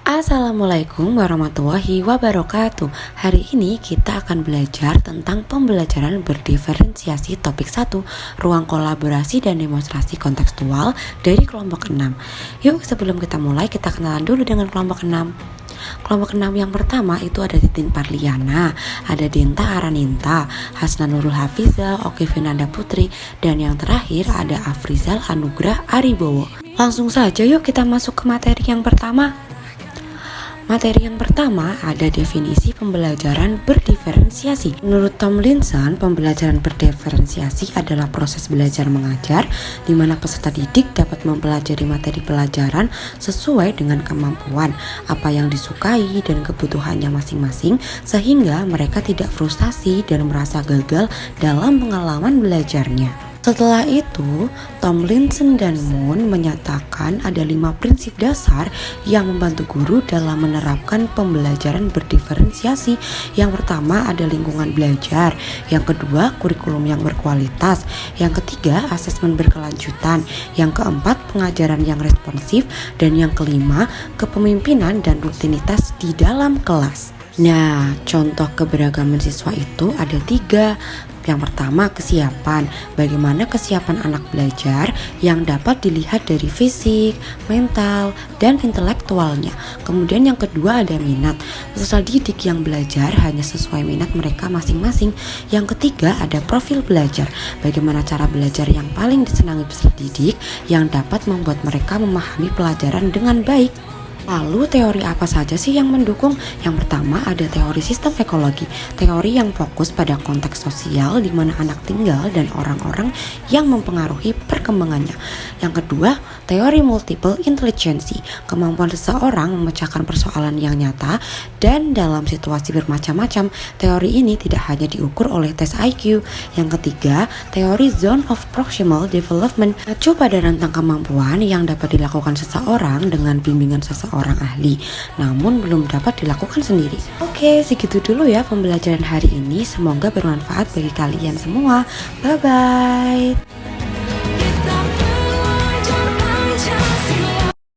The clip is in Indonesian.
Assalamualaikum warahmatullahi wabarakatuh. Hari ini kita akan belajar tentang pembelajaran berdiferensiasi topik 1, ruang kolaborasi dan demonstrasi kontekstual dari kelompok 6. Yuk, sebelum kita mulai, kita kenalan dulu dengan kelompok 6. Kelompok 6 yang pertama itu ada Titin Parliana, ada Dinta Araninta, Hasna Nurul Hafizal, Oke Vinanda Putri, dan yang terakhir ada Afrizal Anugrah Aribowo. Langsung saja yuk kita masuk ke materi yang pertama. Materi yang pertama ada definisi pembelajaran berdiferensiasi. Menurut Tomlinson, pembelajaran berdiferensiasi adalah proses belajar mengajar di mana peserta didik dapat mempelajari materi pelajaran sesuai dengan kemampuan, apa yang disukai dan kebutuhannya masing-masing, sehingga mereka tidak frustasi dan merasa gagal dalam pengalaman belajarnya. Setelah itu, Tomlinson dan Moon menyatakan ada 5 prinsip dasar yang membantu guru dalam menerapkan pembelajaran berdiferensiasi. Yang pertama ada lingkungan belajar, yang kedua kurikulum yang berkualitas, yang ketiga asesmen berkelanjutan, yang keempat pengajaran yang responsif, dan yang kelima kepemimpinan dan rutinitas di dalam kelas. Nah, contoh keberagaman siswa itu ada 3. Yang pertama, kesiapan. Bagaimana kesiapan anak belajar yang dapat dilihat dari fisik, mental, dan intelektualnya. Kemudian yang kedua ada minat. Peserta didik yang belajar hanya sesuai minat mereka masing-masing. Yang ketiga ada profil belajar. Bagaimana cara belajar yang paling disenangi peserta didik yang dapat membuat mereka memahami pelajaran dengan baik. Lalu teori apa saja sih yang mendukung? Yang pertama ada teori sistem ekologi, teori yang fokus pada konteks sosial di mana anak tinggal dan orang-orang yang mempengaruhi perkembangannya. Yang kedua, teori multiple intelligence, kemampuan seseorang memecahkan persoalan yang nyata dan dalam situasi bermacam-macam. Teori ini tidak hanya diukur oleh tes IQ. Yang ketiga, teori zone of proximal development, mengacu pada rentang kemampuan yang dapat dilakukan seseorang dengan bimbingan seseorang ahli, namun belum dapat dilakukan sendiri. Oke, segitu dulu ya pembelajaran hari ini. Semoga bermanfaat bagi kalian semua. Bye-bye.